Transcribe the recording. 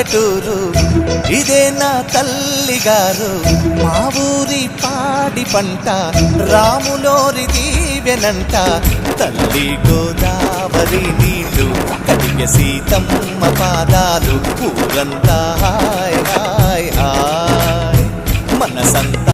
పల్లెటూరు ఇదే నా తల్లిగారు మా ఊరి పాడి పంట రాములోరి దీవెనంట తల్లి గోదావరి నీళ్ళు కడిగ సీతమ్మ పాదాలు ఊరంతా హాయ్ హాయ్ హాయ్ మనసంతా